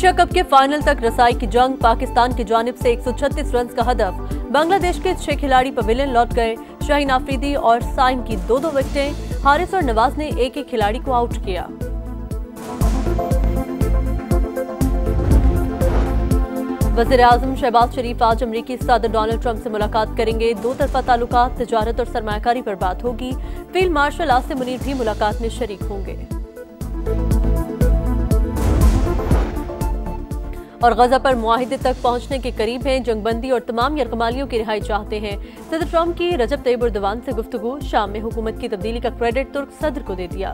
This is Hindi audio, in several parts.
एशिया कप के फाइनल तक रसाई की जंग, पाकिस्तान की जानिब से 136 रन का हदफ। बांग्लादेश के 6 खिलाड़ी पवेलियन लौट गए। शाहीन आफरीदी और साइम की 2-2 विकेटें। हारिस और नवाज ने एक खिलाड़ी को आउट किया। वज़ीर-ए-आज़म शहबाज शरीफ आज अमरीकी सदर डोनाल्ड ट्रंप से मुलाकात करेंगे। दो तरफा ताल्लुकात, तिजारत और सरमायाकारी पर बात होगी। फील्ड मार्शल आसिम मुनीर भी मुलाकात में शरीक होंगे। और गजा पर मुआहिदे तक पहुंचने के करीब हैं। जंगबंदी और तमाम यरगमालियों की रिहाई चाहते हैं। सदर ट्रंप की रजब तैयब एर्दोगान से गुफ्तगू। शाम में हुकूमत की तब्दीली का क्रेडिट तुर्क सदर को दे दिया।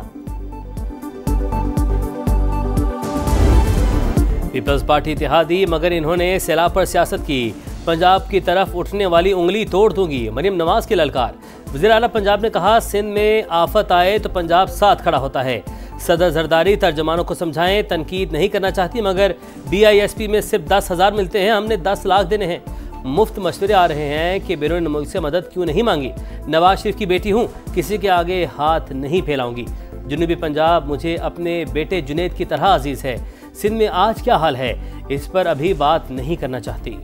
पीपल्स पार्टी इत्तेहादी, मगर इन्होंने सैलाब पर सियासत की। पंजाब की तरफ उठने वाली उंगली तोड़ दूंगी, मरियम नवाज की ललकार। वज़ीर आला पंजाब ने कहा, सिंध में आफत आए तो पंजाब साथ खड़ा होता है। सदर जरदारी तर्जमानों को समझाएं, तनकीद नहीं करना चाहती, मगर BISP में सिर्फ 10,000 मिलते हैं, हमने 10 लाख देने हैं। मुफ्त मशवरे आ रहे हैं कि बैरून मुल्क से मदद क्यों नहीं मांगी। नवाज शरीफ की बेटी हूँ, किसी के आगे हाथ नहीं फैलाऊंगी। जनूबी पंजाब मुझे अपने बेटे जुनैद की तरह अजीज है। सिंध में आज क्या हाल है, इस पर अभी बात नहीं करना चाहती।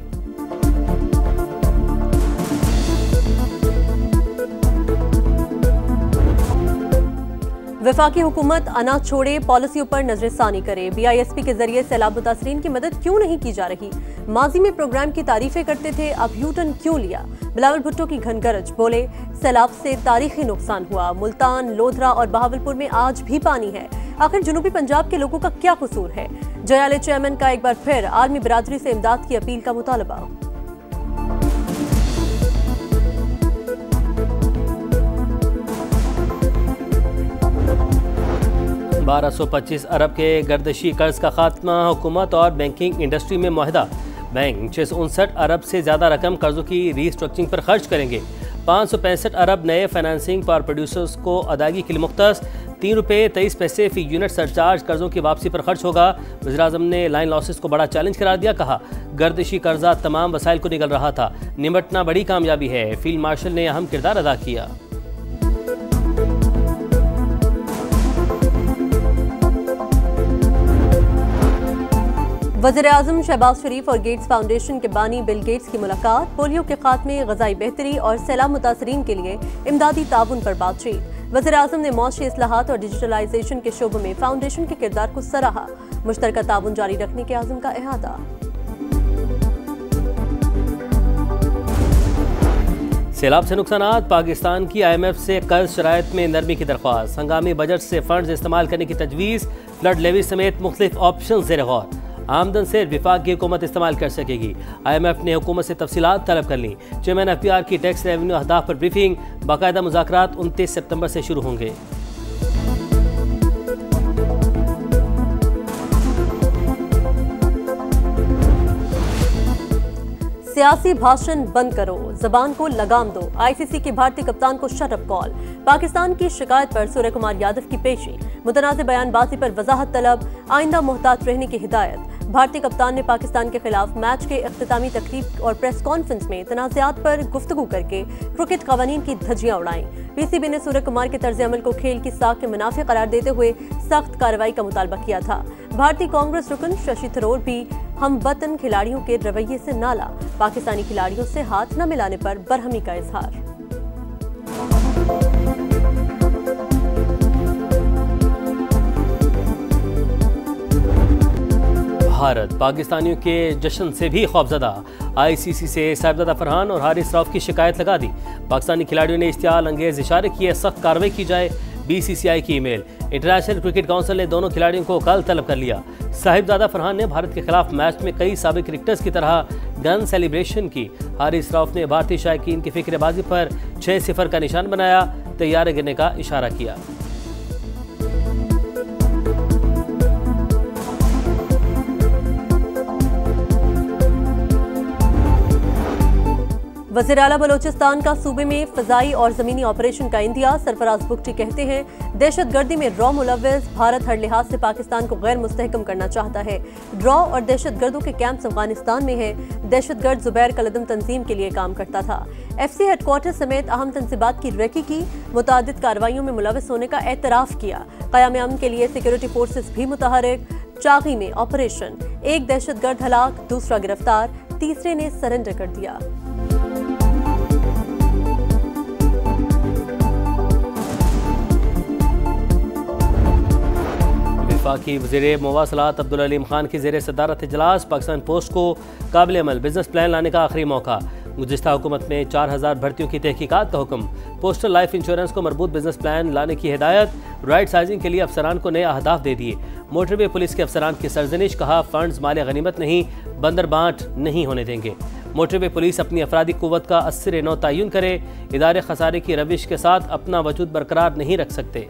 वफाकी हुकूमत अनाज छोड़े पॉलिसियों पर नजरसानी करे। BISP के जरिए सैलाब मुतासरीन की मदद क्यों नहीं की जा रही। माजी में प्रोग्राम की तारीफें करते थे, अब यूटर्न क्यों लिया। बिलावल भुट्टो की घनगरज, बोले सैलाब से तारीखी नुकसान हुआ। मुल्तान, लोधरा और बहावलपुर में आज भी पानी है। आखिर जनूबी पंजाब के लोगों का क्या कसूर है। जयाले चेयरमैन का एक बार फिर आर्मी बिरादरी से इमदाद की अपील का मुतालबा। 1225 अरब के गर्दशी कर्ज का खात्मा, हुकूमत और बैंकिंग इंडस्ट्री में मुआहदा। बैंक 659 अरब से ज़्यादा रकम कर्जों की रीस्ट्रक्चरिंग पर खर्च करेंगे। 565 अरब नए फाइनेंसिंग पावर प्रोड्यूसर्स को अदायगी के लिए मुख्तस। ₹3.23 फी यूनिट सरचार्ज कर्जों की वापसी पर खर्च होगा। वज़ीर-ए-आज़म ने लाइन लॉसेस को बड़ा चैलेंज करार दिया। कहा, गर्दिशी कर्जा तमाम वसाइल को निगल रहा था, निमटना बड़ी कामयाबी है। फील्ड मार्शल ने अहम किरदार अदा किया। वज़ीर-ए-आज़म शहबाज शरीफ और गेट्स फाउंडेशन के बानी बिल गेट्स की मुलाकात। पोलियो के खात्मे, ग़ज़ाई बेहतरी और सैलाब मुतासरीन के लिए इमदादी ताउन पर बातचीत। वज़ीर-ए-आज़म ने मौशी इस्लाहात और डिजिटलाइजेशन के शोबों में फाउंडेशन के किरदार को सराहा। मुश्तरका ताउन जारी रखने के आज़म का इहादा। सैलाब से नुकसानात, पाकिस्तान की IMF से कर्ज शराइत में नरमी की दरख्वास्त। हंगामी बजट से फंड्स इस्तेमाल करने की तजवीज़। फ्लड लेवी समेत मुख्तलिफ ऑप्शन ज़ेर गौर। आमदन से विफाक की हुकूमत इस्तेमाल कर सकेगी। IMF ने हुकूमत से तफसीलात तलब कर ली। चेयरमैन FPR की टैक्स रेवेन्यू अहदाफ पर ब्रीफिंग। बाकायदा मुज़ाकरात 29 सितंबर से शुरू होंगे। सियासी भाषण बंद करो, जबान को लगाम दो। ICC के भारतीय कप्तान को शटअप कॉल। पाकिस्तान की शिकायत पर सूर्य कुमार यादव की पेशी। मुतनाज़ बयानबाजी पर वजाहत तलब, आइंदा मोहतात रहने की हिदायत। भारतीय कप्तान ने पाकिस्तान के खिलाफ मैच के इख्तितामी तकरीब और प्रेस कॉन्फ्रेंस में तनाज़ात पर गुफ्तगू करके क्रिकेट कवानीन की धज्जियां उड़ाई। PCB ने सूर्य कुमार के तर्ज अमल को खेल की साख के मुनाफे करार देते हुए सख्त कार्रवाई का मुतालबा किया था। भारतीय कांग्रेस रुकन शशि थरूर भी हम वतन खिलाड़ियों के रवैये से नाला। पाकिस्तानी खिलाड़ियों से हाथ न मिलाने पर बरहमी का इजहार। भारत पाकिस्तानियों के जश्न से भी खौफजदा। ICC से साहिबजादा फरहान और हारिस रऊफ की शिकायत लगा दी। पाकिस्तानी खिलाड़ियों ने इश्तियाल अंगेज इशारे किए, सख्त कार्रवाई की जाए। BCCI की ईमेल। इंटरनेशनल क्रिकेट काउंसिल ने दोनों खिलाड़ियों को कल तलब कर लिया। साहिबजादा फरहान ने भारत के खिलाफ मैच में कई साबिक क्रिकेटर्स की तरह गन सेलिब्रेशन की। हारिस रऊफ ने भारतीय शायकीन की फिक्रबाजी पर 6-0 का निशान बनाया, तैयार गिरने का इशारा किया। वज़ीर आला बलोचिस्तान का सूबे में फ़ज़ाई और ज़मीनी ऑपरेशन का इंदिया। सरफराज बुगटी कहते हैं, दहशत गर्दी में रॉ मुलव्वस। भारत हर लिहाज से पाकिस्तान को गैर मुस्तहकम करना चाहता है। रॉ और दहशत गर्दों के कैंप्स अफगानिस्तान में है। दहशतगर्द ज़ुबैर कलदम तंजीम के लिए काम करता था। FC हेडक्वार्टर समेत अहम तंसीबात की रेकी की। मुतादिद कार्रवाइयों में मुलव्वस होने का एतराफ़ किया। क़याम अमन के लिए सिक्योरिटी फोर्सेस भी मुतहरिक। चागी में ऑपरेशन। एक दहशतगर्द हलाक, दूसरा गिरफ्तार, तीसरे ने सरेंडर कर दिया। वफाकी वज़ीर मवासलात अब्दुल अलीम खान की ज़ेर सदारत इजलास पाकिस्तान पोस्ट को काबिल अमल बिजनेस प्लान लाने का आखिरी मौका। गुज़िश्ता हुकूमत में 4000 भर्तियों की तहकीकात का हुक्म। पोस्टल लाइफ इंश्योरेंस को मरबूत बिजनेस प्लान लाने की हिदायत। राइट साइजिंग के लिए अफसरान को नए अहदाफ दे दिए। मोटरवे पुलिस के अफसरान की सरजनिश, कहा फंड्स माले गनीमत नहीं, बंदर बांट नहीं होने देंगे। मोटरवे पुलिस अपनी अफरादी कुव्वत का अस्सर नौ तयन करे। इदारे खसारे की रविश के साथ अपना वजूद बरकरार नहीं रख सकते।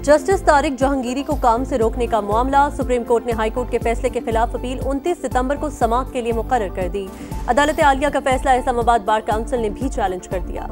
जस्टिस तारिक जहांगीरी को काम से रोकने का मामला। सुप्रीम कोर्ट ने हाई कोर्ट के फैसले के खिलाफ अपील 29 सितंबर को समाअत के लिए मुकर्रर कर दी। अदालत आलिया का फैसला इस्लामाबाद बार काउंसिल ने भी चैलेंज कर दिया।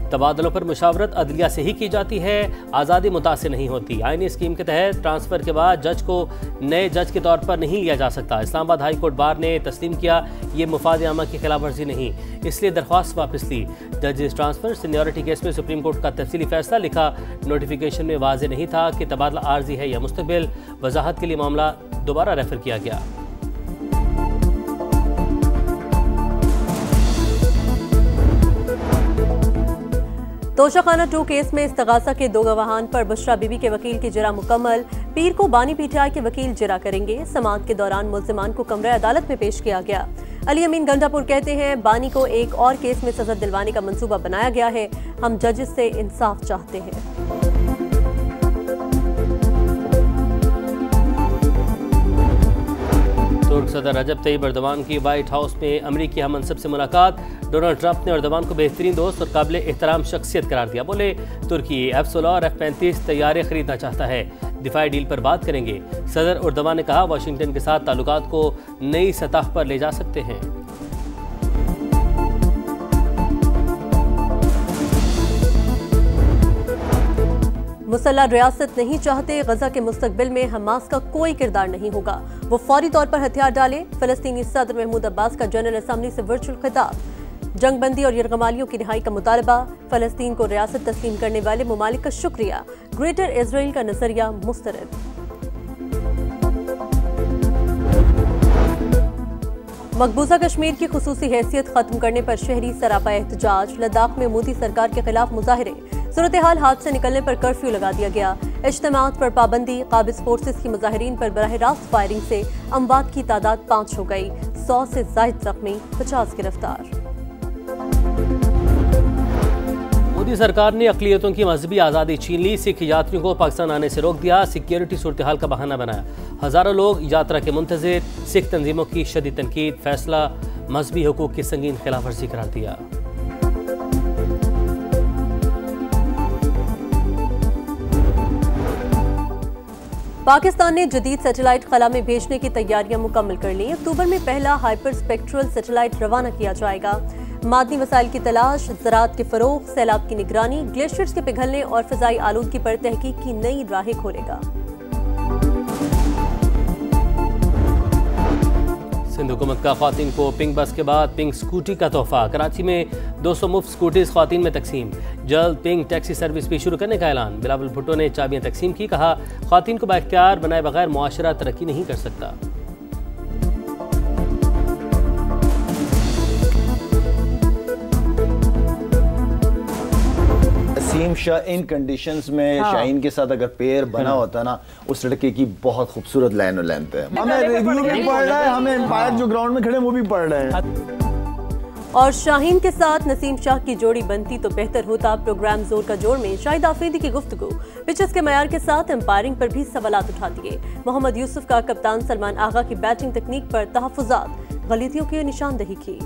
तबादलों पर मुशावरत अदलिया से ही की जाती है, आज़ादी मुतासिर नहीं होती। आईनी स्कीम के तहत ट्रांसफर के बाद जज को नए जज के तौर पर नहीं लिया जा सकता। इस्लामाबाद हाई कोर्ट बार ने तस्लीम किया ये मुफाद आमा की खिलाफ वर्जी नहीं, इसलिए दरख्वास्त वापस ली। जजेस ट्रांसफर सीनियरिटी केस में सुप्रीम कोर्ट का तफसीली फैसला लिखा। नोटिफिकेशन में वाज़ेह नहीं था कि तबादला आर्जी है या मुस्तक़बिल। वजाहत के लिए मामला दोबारा रेफर किया गया। तोशाखाना 2 केस में इस्तगासा के 2 गवाहान पर बुशरा बीबी के वकील की जिरा मुकम्मल। पीर को बानी पीटीआई के वकील जिरा करेंगे। समाअत के दौरान मुल्जिमान को कमरे अदालत में पेश किया गया। अली अमीन गंडापुर कहते हैं बानी को एक और केस में सजा दिलवाने का मंसूबा बनाया गया है। हम जजेस से इंसाफ चाहते हैं। तुर्क सदर रजब तैयब एर्दोगान की व्हाइट हाउस में अमरीकी हम मनसब से मुलाकात। डोनाल्ड ट्रंप ने एर्दोगान को बेहतरीन दोस्त और काबिल एहतराम शख्सियत करार दिया। बोले तुर्की F-16 और F-35 तैयारे खरीदना चाहता है, दिफाई डील पर बात करेंगे। सदर एर्दोगान ने कहा वाशिंगटन के साथ ताल्लुकात को नई सतह पर ले जा सकते हैं। मुसल्ला रियासत नहीं चाहते। गजा के मुस्तकबिल में हमास का कोई किरदार नहीं होगा। वो फौरी तौर पर हथियार डाले। फलस्तीनी सदर महमूद अब्बास का जनरल असम्बली से वर्चुअल खिताब। जंगबंदी और यरगमालियों की रिहाई का मुतालबा। फलस्तीन को रियासत तस्लीम करने वाले ममालिक का शुक्रिया। ग्रेटर इजराइल का नजरिया मुस्तरद। मकबूजा कश्मीर की खुसूसी हैसियत खत्म करने पर शहरी सरापा एहतजाज। लद्दाख में मोदी सरकार के खिलाफ मुजाहरे। सूरत हाल हाथ से निकलने पर कर्फ्यू लगा दिया गया। इज्तिमात पर पाबंदी। काबिज फोर्सेस की मुजाहिरीन पर बराह रास्त फायरिंग से अमवात की तादाद 5 हो गई। 100 से जायद जख्मी, 50 गिरफ्तार। मोदी सरकार ने अक़लियतों की मजहबी आज़ादी छीन ली। सिख यात्रियों को पाकिस्तान आने से रोक दिया। सिक्योरिटी सूरत हाल का बहाना बनाया। हज़ारों लोग यात्रा के मुंतज़िर। सिख तंजीमों की शदीद तनकीद। फैसला मजहबी हुकूक की संगीन खिलाफ वर्जी करार दिया। पाकिस्तान ने जदीद सैटेलाइट खला में भेजने की तैयारियां मुकम्मल कर ली। अक्टूबर में पहला हाइपर स्पेक्ट्रल सैटेलाइट रवाना किया जाएगा। मादनी वसाइल की तलाश, ज़राअत के फरोग, सैलाब की निगरानी, ग्लेशियर्स के पिघलने और फ़िज़ाई आलूदगी पर तहकीक की नई राहें खोलेगा। सिंध हुकूमत का ख़वातीन को पिंक बस के बाद पिंक स्कूटी का तोहफा। कराची में 200 मुफ्त स्कूटीज ख़वातीन में तकसीम। जल्द पिंक टैक्सी सर्विस भी शुरू करने का ऐलान। बिलावल भुट्टो ने चाबियां तकसीम की। कहा ख़वातीन को बाइख्तियार बनाए बगैर मुआशरा तरक्की नहीं कर सकता। नसीम शाह इन कंडीशंस में शाहीन के साथ अगर पेयर बना होता ना, उस लड़के की बहुत खूबसूरत लाइन और लेंथ है। हमें रिव्यू भी पढ़ रहा है, हमें एम्पायर जो ग्राउंड में खड़े वो भी पढ़ रहे हैं। और शाहीन के साथ नसीम शाह की जोड़ी बनती तो बेहतर होता। प्रोग्राम जोर का जोड़ में शाहिद आफरीदी की गुफ्तगू। पिचेस के मयार के साथ एम्पायरिंग पर भी सवालात उठा दिए। मोहम्मद यूसुफ का कप्तान सलमान आगा की बैटिंग तकनीक पर तहफ़्फ़ुज़ात। गलतियों की निशानदही की।